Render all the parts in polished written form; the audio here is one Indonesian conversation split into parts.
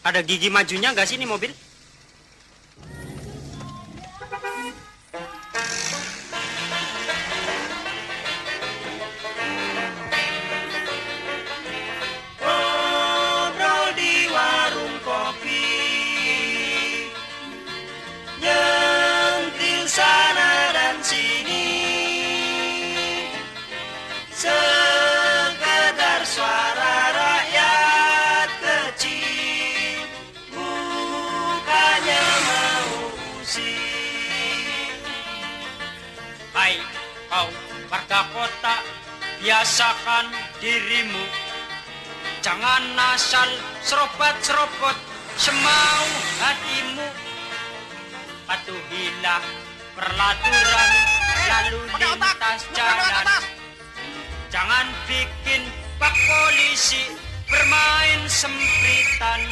Ada gigi majunya nggak sih ini mobil? Ngobrol di warung kopi, nyentil sana dan sini, sekedar suara rakyat kecil, bukannya mau usir. Hai, kau warga kota, biasakan dirimu. Jangan asal serobot-serobot semau hatimu. Patuhilah peraturan lalu lintas jalan. Jangan bikin pak polisi bermain sempritan.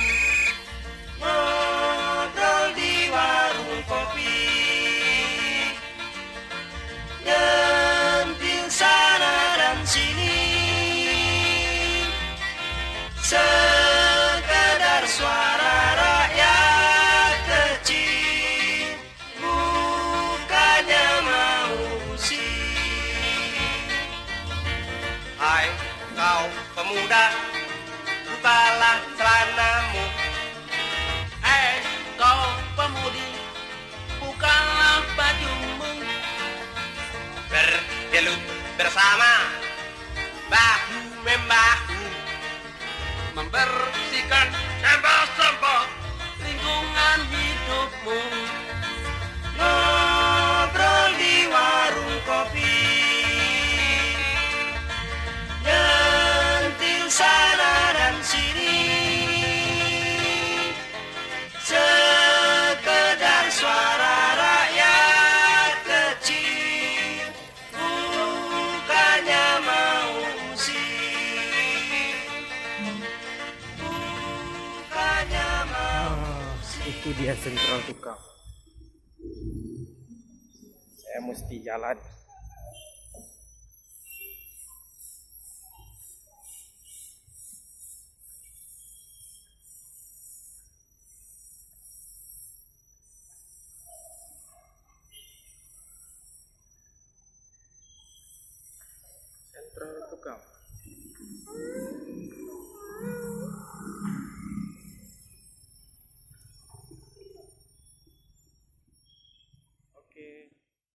Ngobrol di warung kopi, nyentil sana dan sini, sekedar suara rakyat kecil, bukannya mau usir. Hai kau pemuda, bukalah celanamu. Kau pemudi, bukalah bajumu. Bergelut bersama, bahu membahu, Membersihkan sampah-sampah lingkungan hidupmu. ngobrol di warung kopi, nyentil sana dan sini, sekedar suara rakyat kecil, bukannya mau usir, bukannya mau usir. Itu dia sentral tukang. Saya mesti jalan. Sentral tukang.